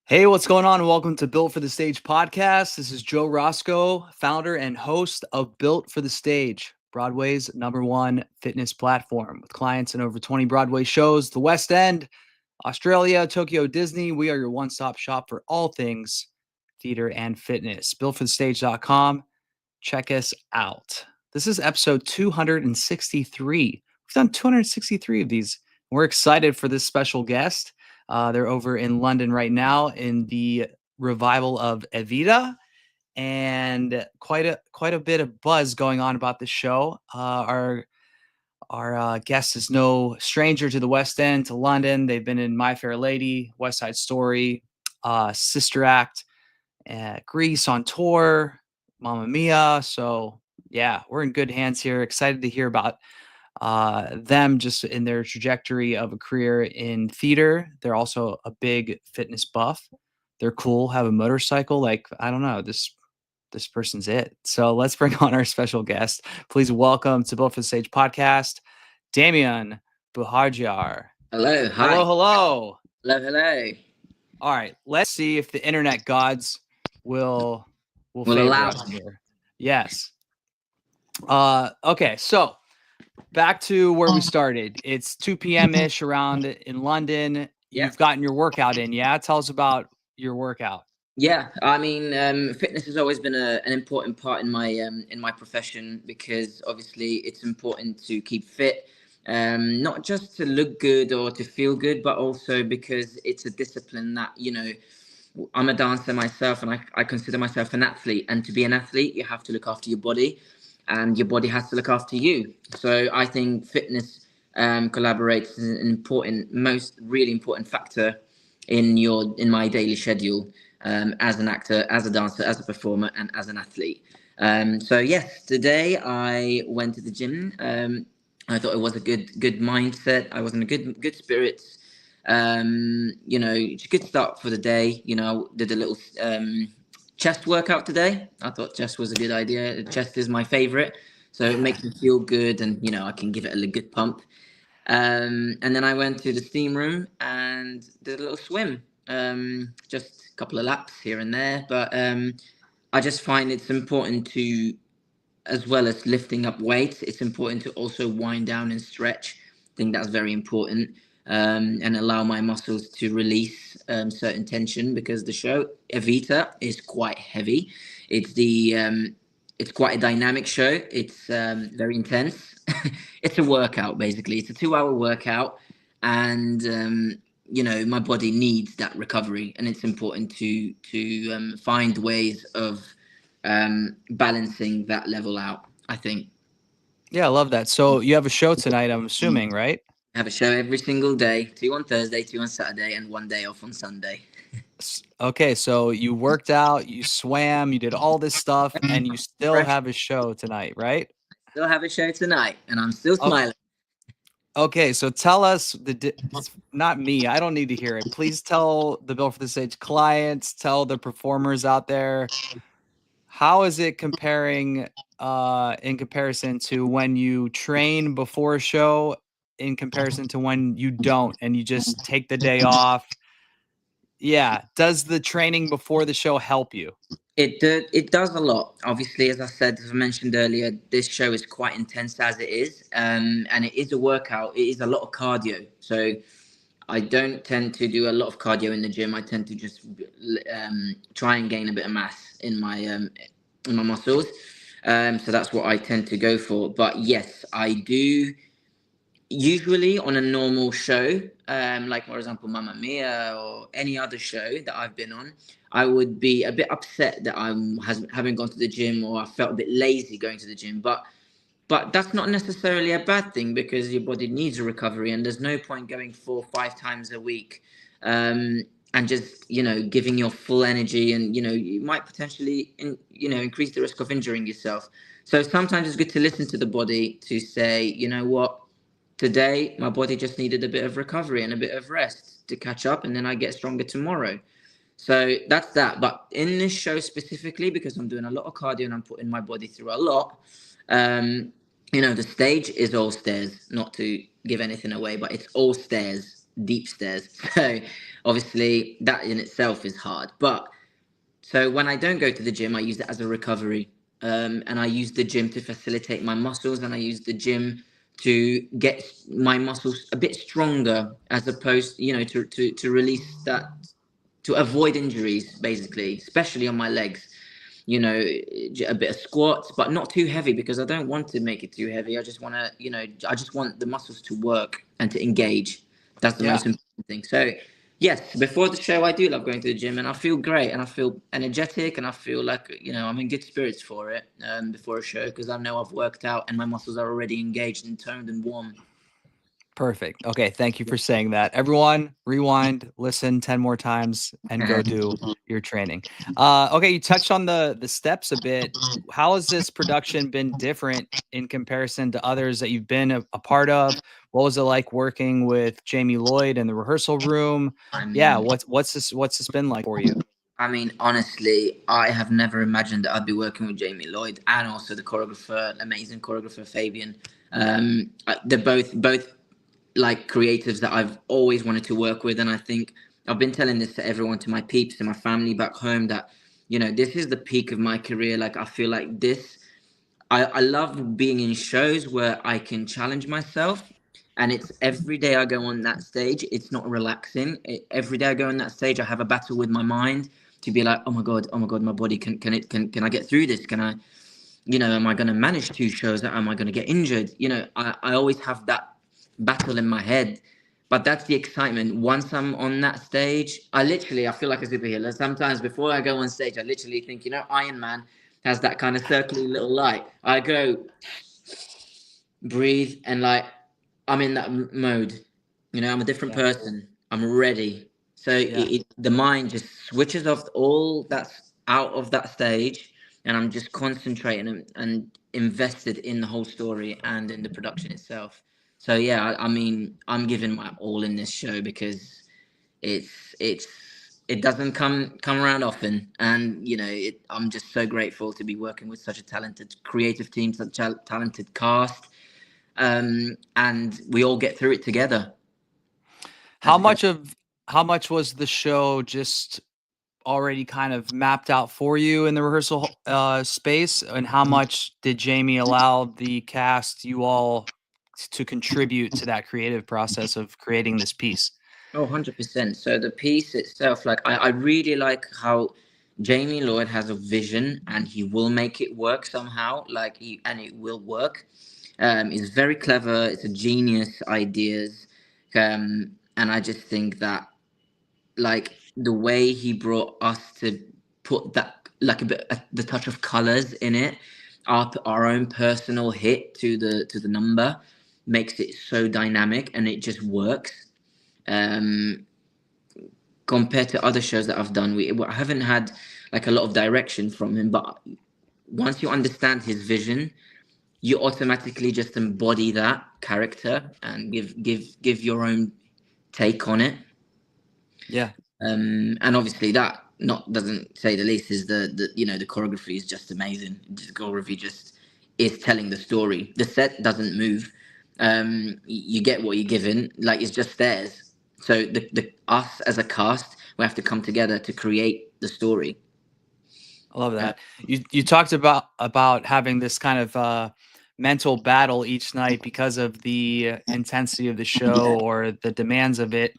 Hey, what's going on? Welcome to Built for the Stage podcast. This is Joe Roscoe, founder and host of Built for the Stage, Broadway's #1 fitness platform. With clients in over 20 Broadway shows, the West End, Australia, Tokyo Disney, we are your one-stop shop for all things theater and fitness. BuiltForTheStage.com. Check us out. This is episode 263. We've done 263 of these. We're excited for this special guest. They're over in London right now in the revival of Evita, and quite a bit of buzz going on about the show. Our guest is no stranger to the West End, to London. They've been in My Fair Lady, West Side Story, Sister Act, Grease on tour, Mamma Mia. So yeah, we're in good hands here. Excited to hear about them just in their trajectory of a career in theater. They're also a big fitness buff. They're cool, have a motorcycle. Like, I don't know, this person's it. So let's bring on our special guest. Please welcome to Built for the Stage podcast, Damian Buhagiar. Hello, hi. Hello. Hello. All right, let's see if the internet gods will Will favor allow us here. Yes. Okay, so back to where we started. It's 2 p.m. ish around in London. Yeah. You've gotten your workout in, yeah? Tell us about your workout. Yeah, I mean, fitness has always been an important part in my profession because obviously it's important to keep fit, not just to look good or to feel good, but also because it's a discipline that I'm a dancer myself, and I consider myself an athlete. And to be an athlete, you have to look after your body, and your body has to look after you. So I think fitness collaborates as an really important factor in my daily schedule, as an actor, as a dancer, as a performer, and as an athlete. So yes, today I went to the gym. I thought it was a good mindset. I was in a good spirits. It's a good start for the day. Did a little chest workout today. I thought chest was a good idea. Chest is my favorite, so it makes me feel good, and I can give it a good pump. And then I went to the steam room and did a little swim. Just a couple of laps here and there, but I just find it's important to, as well as lifting up weights, it's important to also wind down and stretch. I think that's very important, and allow my muscles to release certain tension, because the show Evita is quite heavy. It's quite a dynamic show. It's very intense. It's a workout, basically. It's a 2-hour workout, and my body needs that recovery, and it's important to find ways of balancing that level out, I think. Yeah, I love that. So you have a show tonight, I'm assuming, right? I have a show every single day, 2 on Thursday, 2 on Saturday, and 1 day off on Sunday. Okay, so you worked out, you swam, you did all this stuff, and you still Fresh. have a show tonight, right? Still have a show tonight, and I'm still O- smiling. Okay, so tell us not me. I don't need to hear it. Please tell the Built for the Stage clients, tell the performers out there, how is it comparing in comparison to when you train before a show, in comparison to when you don't and you just take the day off? Yeah. Does the training before the show help you? It does a lot. Obviously, as I mentioned earlier, this show is quite intense as it is, and it is a workout. It is a lot of cardio. So I don't tend to do a lot of cardio in the gym. I tend to just try and gain a bit of mass in my muscles. So that's what I tend to go for. But yes, I do. Usually on a normal show, like for example Mamma Mia or any other show that I've been on, I would be a bit upset that haven't gone to the gym, or I felt a bit lazy going to the gym. But that's not necessarily a bad thing, because your body needs a recovery, and there's no point going 4 or 5 times a week, and just giving your full energy, and you might potentially increase the risk of injuring yourself. So sometimes it's good to listen to the body, to say, you know what, today my body just needed a bit of recovery and a bit of rest to catch up, and then I get stronger tomorrow. So that's that. But in this show specifically, because I'm doing a lot of cardio and I'm putting my body through a lot, the stage is all stairs. Not to give anything away, but it's all stairs. deep stairs. So obviously that in itself is hard. But so when I don't go to the gym, I use it as a recovery. And I use the gym to facilitate my muscles, and I use the gym to get my muscles a bit stronger, as opposed, to release that, to avoid injuries, basically, especially on my legs. A bit of squats, but not too heavy, because I don't want to make it too heavy. I just want to, I just want the muscles to work and to engage. That's the Yeah. most important thing. So, yes, before the show, I do love going to the gym, and I feel great, and I feel energetic, and I feel like, I'm in good spirits for it, before a show, because I know I've worked out and my muscles are already engaged and toned and warm. Perfect. Okay, thank you for saying that. Everyone, rewind, listen 10 more times, and go do your training. Okay, you touched on the steps a bit. How has this production been different in comparison to others that you've been a part of? What was it like working with Jamie Lloyd in the rehearsal room? I Yeah, mean, what's this been like for you? honestly, I have never imagined that I'd be working with Jamie Lloyd, and also the choreographer, amazing choreographer Fabian. They're both like creatives that I've always wanted to work with, and I think I've been telling this to everyone, to my peeps, to my family back home, that this is the peak of my career. Like, I feel like this. I love being in shows where I can challenge myself, and it's every day I go on that stage. It's not relaxing. Every day I go on that stage, I have a battle with my mind to be like, oh my god, my body can I get through this? Can I, am I going to manage 2 shows? Am I going to get injured? I always have that battle in my head. But that's the excitement. Once I'm on that stage, I feel like a superhero. Sometimes before I go on stage, I literally think, Iron Man has that kind of circly little light. I go, breathe, and like, I'm in that mode. I'm a different Yeah. person. I'm ready. So Yeah. the mind just switches off all that's out of that stage, and I'm just concentrating and invested in the whole story and in the production itself. So yeah, I mean, I'm giving my all in this show, because it's it doesn't come around often, and I'm just so grateful to be working with such a talented creative team, such a talented cast, and we all get through it together. How As a much of how much was the show just already kind of mapped out for you in the rehearsal space, and how much did Jamie allow the cast, you all, to contribute to that creative process of creating this piece? Oh, 100%. So the piece itself, like, I really like how Jamie Lloyd has a vision, and he will make it work somehow. Like, and it will work. He's very clever. It's a genius ideas. And I just think that, like, the way he brought us to put that, like, a bit the touch of colors in it, our own personal hit to the number, makes it so dynamic, and it just works. Um, Compared to other shows that I've done, I haven't had like a lot of direction from him. But once you understand his vision, you automatically just embody that character and give your own take on it. Yeah. And obviously that, not doesn't say the least, is the choreography is just amazing. The choreography just is telling the story. The set doesn't move. You get what you're given. Like, it's just theirs. So the us as a cast, we have to come together to create the story. I love Uh, that. You talked about having this kind of mental battle each night because of the intensity of the show or the demands of it.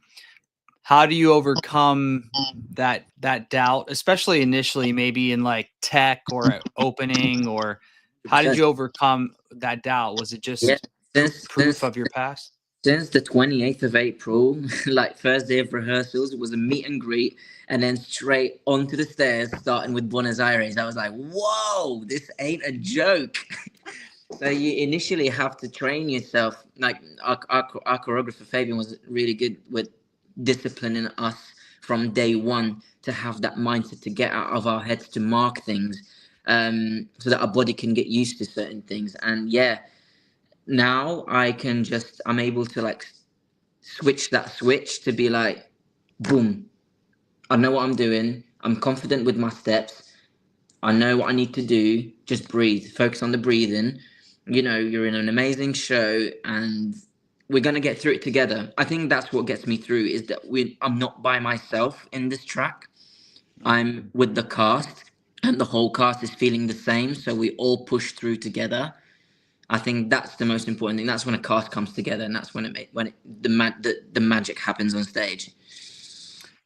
How do you overcome that doubt, especially initially, maybe in like tech or opening, or how did 100%. you overcome that doubt? Was it Yeah. just Since proof since of your past? since the 28th of April, like, first day of rehearsals, it was a meet and greet, and then straight onto the stairs, starting with Buenos Aires. I was like, whoa, this ain't a joke. So you initially have to train yourself. Like, our choreographer Fabian was really good with disciplining us from day one to have that mindset, to get out of our heads, to mark things, so that our body can get used to certain things. And yeah, now I'm able to, like, switch that switch to be like, boom, I know what I'm doing. I'm confident with my steps. I know what I need to do. Just breathe. Focus on the breathing. You're in an amazing show, and we're gonna get through it together. I think that's what gets me through, is that I'm not by myself in this track. I'm with the cast, and the whole cast is feeling the same. So we all push through together. I think that's the most important thing. That's when a cast comes together, and that's when the magic happens on stage.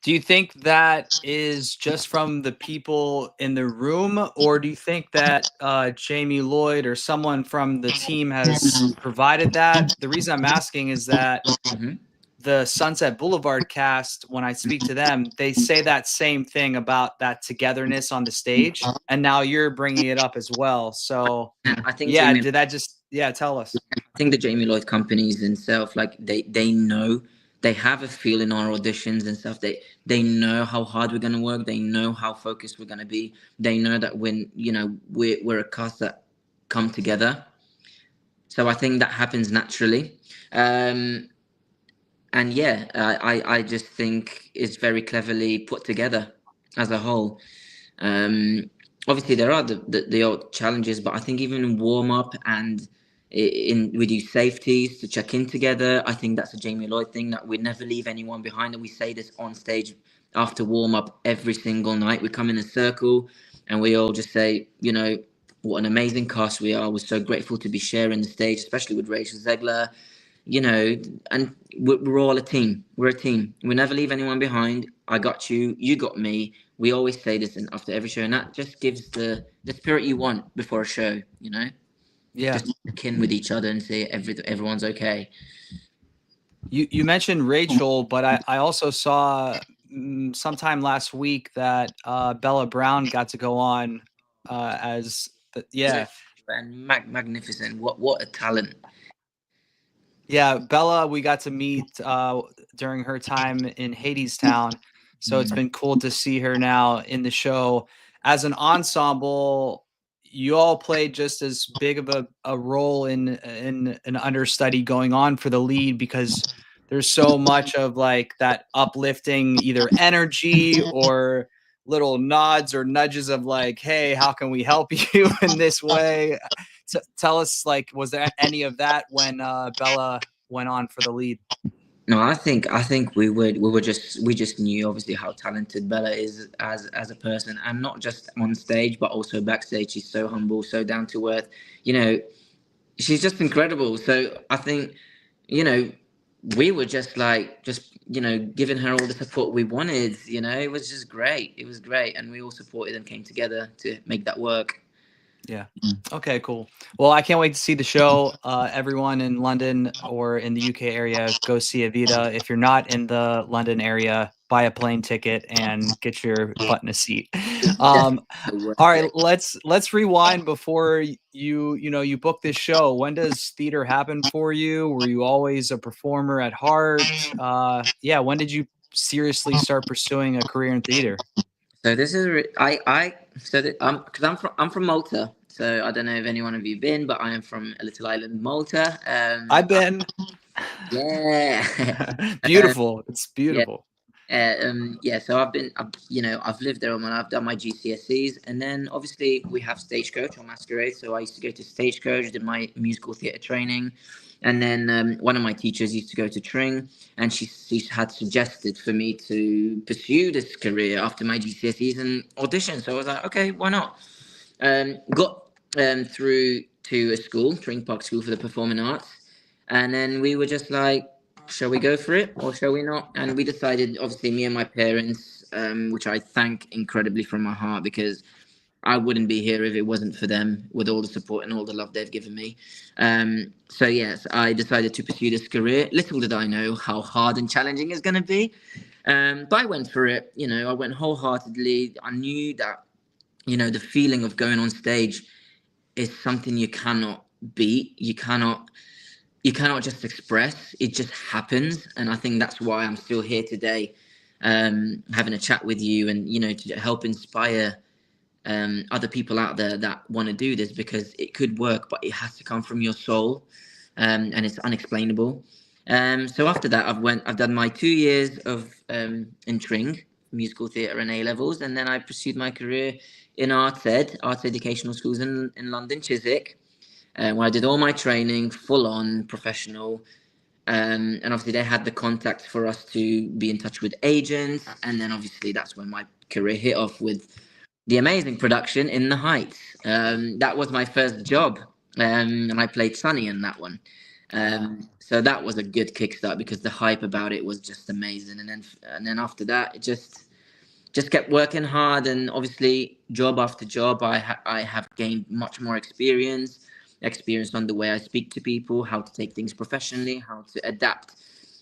Do you think that is just from the people in the room, or do you think that Jamie Lloyd or someone from the team has provided that? The reason I'm asking is that Mm-hmm. the Sunset Boulevard cast, when I speak to them, they say that same thing about that togetherness on the stage, and now you're bringing it up as well. So, I think yeah, Jamie, did that just tell us? I think the Jamie Lloyd companies themselves, like they know, they have a feel in our auditions and stuff. They know how hard we're gonna work. They know how focused we're gonna be. They know that when we're a cast that come together. So I think that happens naturally. And yeah, I just think it's very cleverly put together as a whole. Um, Obviously, there are the odd challenges, but I think even in warm up and we do safeties to check in together. I think that's a Jamie Lloyd thing, that we never leave anyone behind, and we say this on stage after warm up every single night. We come in a circle and we all just say, what an amazing cast we are. We're so grateful to be sharing the stage, especially with Rachel Zegler, and we're all a team. We're a team. We never leave anyone behind. I got you. You got me. We always say this after every show, and that just gives the spirit you want before a show. Yeah. Just check in with each other and say everyone's okay. You mentioned Rachel, but I also saw sometime last week that Bella Brown got to go on as And magnificent. What a talent. Yeah, Bella, we got to meet during her time in Hadestown. So it's been cool to see her now in the show. As an ensemble, you all played just as big of a role in an understudy going on for the lead, because there's so much of like that uplifting either energy or little nods or nudges of like, hey, how can we help you in this way? Tell us, like, was there any of that when Bella went on for the lead? No, I think we just knew obviously how talented Bella is as a person, and not just on stage but also backstage. She's so humble, so down to earth. You know, she's just incredible. So I think, we were just giving her all the support we wanted. It was just great. It was great, and we all supported and came together to make that work. Yeah. Okay, cool. Well, I can't wait to see the show. Everyone in London or in the UK area, go see Evita. If you're not in the London area, buy a plane ticket and get your butt in a seat. All right, let's rewind before you book this show. When does theater happen for you? Were you always a performer at heart? When did you seriously start pursuing a career in theater? So this is I so that, because I'm from Malta. So I don't know if anyone of you been, but I am from a little island, Malta. I've been. Yeah. Beautiful. It's Yeah. beautiful. So I've lived there all my life. I've done my GCSEs, and then obviously we have Stagecoach or Masquerade. So I used to go to Stagecoach, did my musical theatre training, and then one of my teachers used to go to Tring, and she had suggested for me to pursue this career after my GCSEs and audition. So I was like, okay, why not? Got through to a school, Tring Park School for the Performing Arts, and then we were just like, shall we go for it or shall we not? And we decided, obviously, me and my parents, which I thank incredibly from my heart, because I wouldn't be here if it wasn't for them, with all the support and all the love they've given me. So yes, I decided to pursue this career. Little did I know how hard and challenging it's going to be. But I went for it. I went wholeheartedly. I knew that, the feeling of going on stage is something you cannot beat. You cannot just express. It just happens. And I think that's why I'm still here today, having a chat with you, and to help inspire other people out there that want to do this, because it could work, but it has to come from your soul, and it's unexplainable. So after that, I've done my 2 years of in Tring, musical theatre and A levels, and then I pursued my career in arts educational schools in London, Chiswick, where I did all my training, full on professional. And obviously they had the contacts for us to be in touch with agents. And then obviously that's when my career hit off with the amazing production in The Heights. That was my first job, and I played Sonny in that one. So that was a good kickstart because the hype about it was just amazing. And then after that, it just kept working hard, and obviously job after job, I have gained much more experience on the way I speak to people, how to take things professionally, how to adapt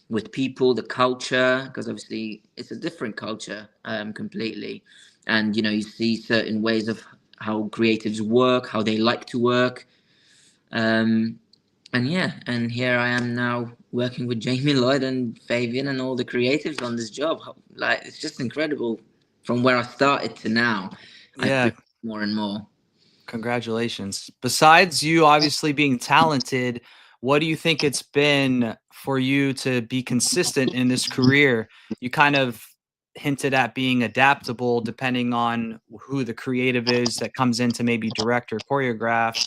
with people, the culture, because obviously it's a different culture completely. And you see certain ways of how creatives work, how they like to work. um and yeah, and here I am now working with Jamie Lloyd and Fabian and all the creatives on this job. Like, it's just incredible from where I started to now. I Yeah. feel more and more. Congratulations. Besides you obviously being talented, what do you think it's been for you to be consistent in this career? You kind of hinted at being adaptable depending on who the creative is that comes in to maybe direct or choreograph.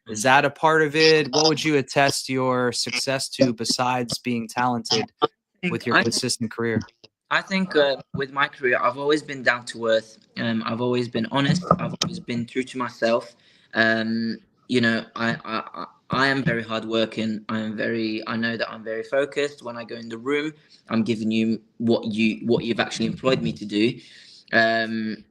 Is that a part of it? What would you attest your success to besides being talented with your I consistent career? I think with my career, I've always been down to earth. I've always been honest. I've always been true to myself. Um, I am very hardworking. I know that I'm very focused. When I go in the room, I'm giving you what you've actually employed me to do. Um,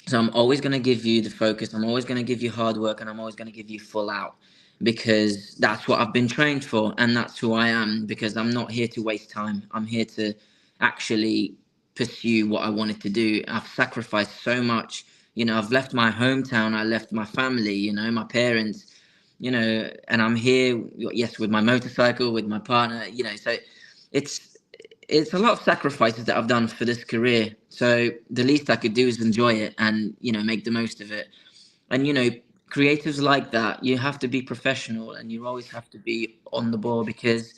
so I'm always going to give you the focus. I'm always going to give you hard work, and I'm always going to give you full out, because that's what I've been trained for, and that's who I am. Because I'm not here to waste time. I'm here to actually pursue what I wanted to do. I've sacrificed so much. I've left my hometown. I left my family. My parents. And I'm here. Yes, with my motorcycle, with my partner. So it's it's a lot of sacrifices that I've done for this career. So the least I could do is enjoy it and, make the most of it. And, creatives like that, you have to be professional, and you always have to be on the ball, because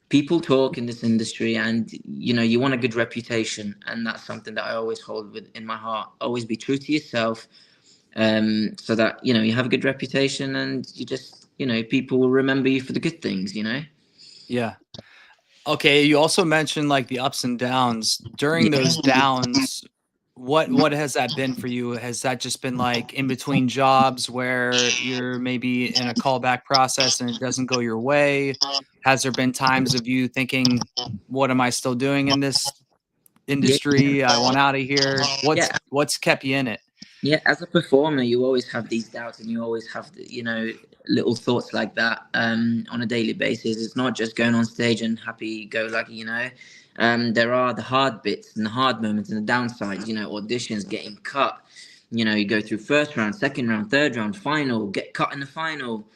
people talk in this industry, and, you want a good reputation. And that's something that I always hold with in my heart. Always be true to yourself, so that, you have a good reputation, and you just, people will remember you for the good things. Yeah. Okay, you also mentioned like the ups and downs. During those downs, what has that been for you? Has that just been like in between jobs where you're maybe in a callback process and it doesn't go your way? Has there been times of you thinking, what am I still doing in this Yeah. industry? I want out of here. What's Yeah. what's kept you in it? Yeah, as a performer, you always have these doubts, and you always have little thoughts like that on a daily basis. It's not just going on stage and happy go lucky. There are the hard bits and the hard moments and the downsides. Auditions, getting cut. You go through first round, second round, third round, final, get cut in the final.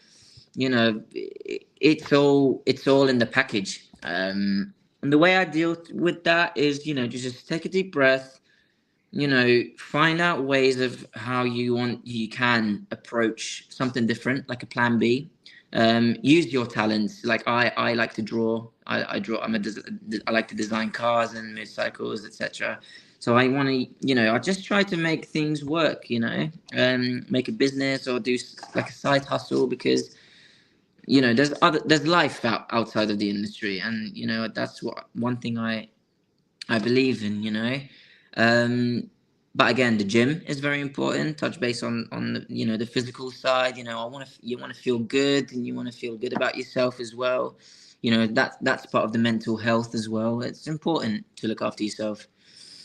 It's all in the package. And the way I deal with that is, just take a deep breath, find out ways of how you can approach something different, like a plan B. Use your talents. Like I like to draw. I draw. I like to design cars and motorcycles, etc. So I want to, I just try to make things work. Make a business or do like a side hustle, because there's life outside of the industry, and that's what one thing I believe in. But again, the gym is very important. Touch base on the, the physical side. You want to feel good, and you want to feel good about yourself as well. That's part of the mental health as well. It's important to look after yourself.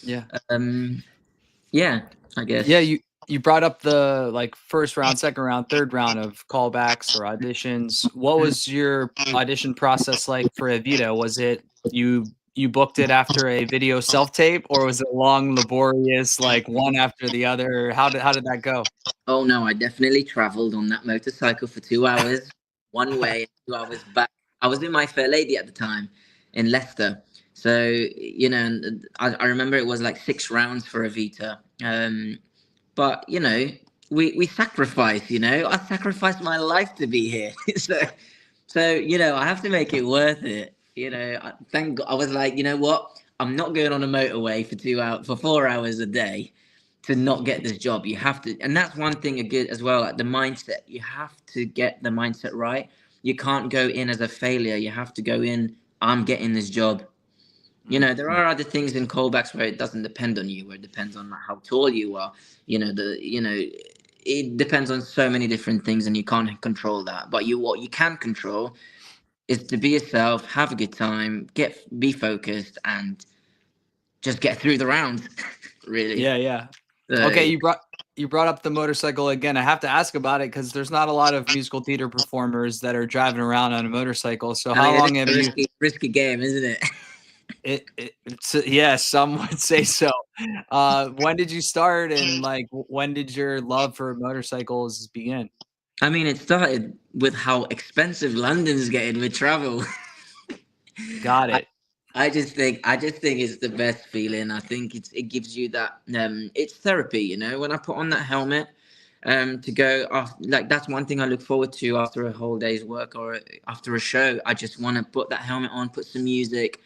Yeah. Um, yeah, I Yeah, guess. you brought up the like first round, second round, third round of callbacks or auditions. What was your audition process like for Evita? Was it you booked it after a video self tape, or was it long, laborious, like one after the other? How did that go? Oh no, I definitely traveled on that motorcycle for 2 hours, one way, 2 hours back. I was with my fair lady at the time in Leicester. So, and I remember it was like 6 rounds for Evita. But, we sacrifice, I sacrificed my life to be here. So, I have to make it worth it. Thank God. I was like, you know what? I'm not going on a motorway for 2 hours, for 4 hours a day to not get this job. You have to, and that's one thing good as well, like the mindset. You have to get the mindset right. You can't go in as a failure. You have to go in I'm getting this job. You know, there Mhm. are other things in callbacks where it doesn't depend on you, where it depends on how tall you are. It depends on so many different things, and you can't control that. But what you can control is to be yourself, have a good time, be focused, and just get through the rounds. Really. Yeah. So, Okay, you brought up the motorcycle again. I have to ask about it because there's not a lot of musical theater performers that are driving around on a motorcycle. So I how mean, it is long have a you? risky game, isn't it? It's yeah, some would say so. When did you start, and like when did your love for motorcycles begin? I mean, it started with how expensive London's getting with travel. Got I, it. I just think it's the best feeling. I think it gives you that it's therapy, when I put on that helmet to go off, like that's one thing I look forward to after a whole day's work or after a show. I just want to put that helmet on, put some music,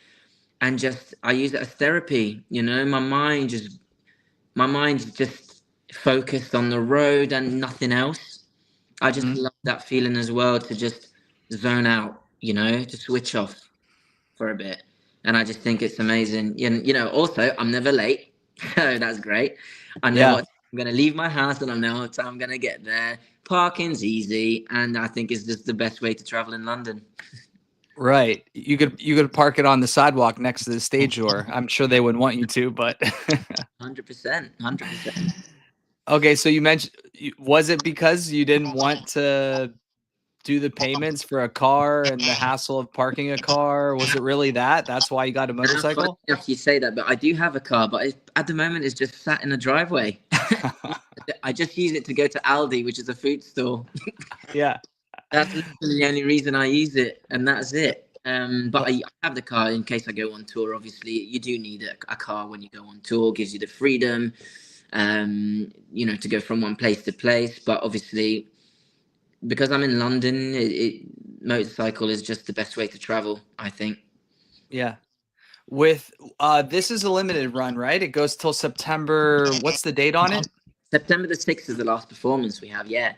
and just I use it as therapy. My mind's just focused on the road and nothing else. I just Mhm. love that feeling as well, to just zone out, to switch off for a bit. And I just think it's amazing. And, also, I'm never late. So that's great. I know Yeah. what I'm going to leave my house and I know what time I'm going to get there. Parking's easy. And I think it's just the best way to travel in London. Right. You could park it on the sidewalk next to the stage door. I'm sure they wouldn't want you to, but 100%. 100%. okay, so you mentioned was it because you didn't want to do the payments for a car and the hassle of parking a car? Was it really that? That's why you got a Now, funny motorcycle? enough, you say that, but I do have a car, but at the moment it's just sat in the driveway. I just use it to go to Aldi, which is a food store. Yeah. That's literally the only reason I use it, and that's it. But Oh, I have the car in case I go on tour. Obviously, you do need a car when you go on tour. Gives you the freedom, to go from one place to place. But obviously, because I'm in London, motorcycle is just the best way to travel, I think. yeah. With this is a limited run, right? It goes till September. What's the date on it? September the 6th is the last performance we have. Yeah.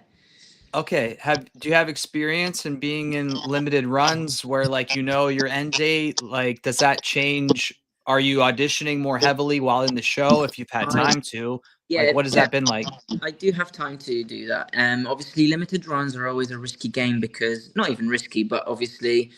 Okay. Do you have experience in being in limited runs where like your end date? Like, does that change? Are you auditioning more heavily while in the show if you've had I, time to? Like, yeah, what has yeah. that been like? I do have time to do that. Obviously, limited runs are always a risky game because not even risky, but obviously,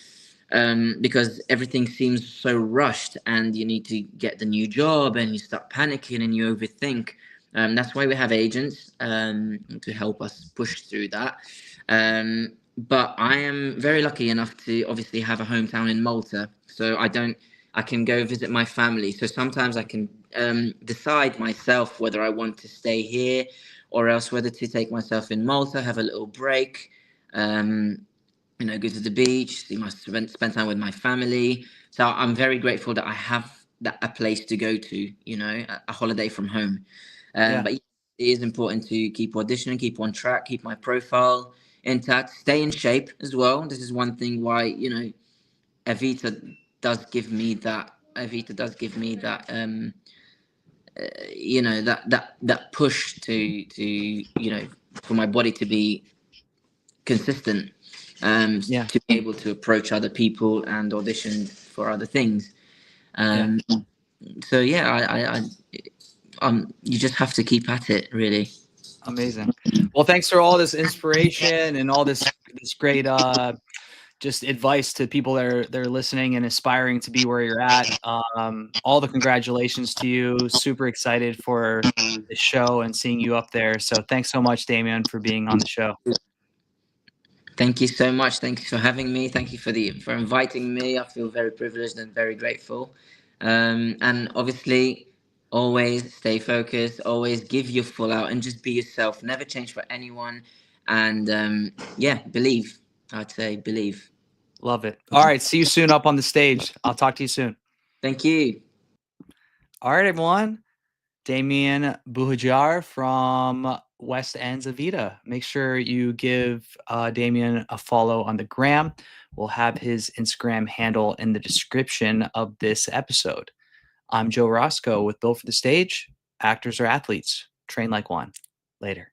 because everything seems so rushed, and you need to get the new job, and you start panicking and you overthink. That's why we have agents to help us push through that. But I am very lucky enough to obviously have a hometown in Malta, so I don't. I can go visit my family. So sometimes I can decide myself whether I want to stay here or else whether to take myself in Malta, have a little break, go to the beach, spend time with my family. So I'm very grateful that I have a place to go to, a holiday from home. Yeah. But it is important to keep auditioning, keep on track, keep my profile intact, stay in shape as well. This is one thing why, Evita does give me that. Evita does give me that. That push for my body to be consistent, Yeah. to be able to approach other people and audition for other things. Yeah. Um, so yeah, you just have to keep at it, really. Amazing. Well, thanks for all this inspiration and all this great just advice to people that are listening and aspiring to be where you're at. All the congratulations to you. Super excited for the show and seeing you up there. So thanks so much, Damian, for being on the show. Thank you so much. Thank you for having me. Thank you for inviting me. I feel very privileged and very grateful. And obviously, always stay focused. Always give your full out and just be yourself. Never change for anyone. And yeah, believe. I'd say believe. Love it. All right. See you soon up on the stage. I'll talk to you soon. Thank you. All right, everyone. Damian Buhagiar from West End's Evita. Make sure you give Damian a follow on the gram. We'll have his Instagram handle in the description of this episode. I'm Joe Roscoe with Built for the Stage. Actors or athletes, train like one. Later.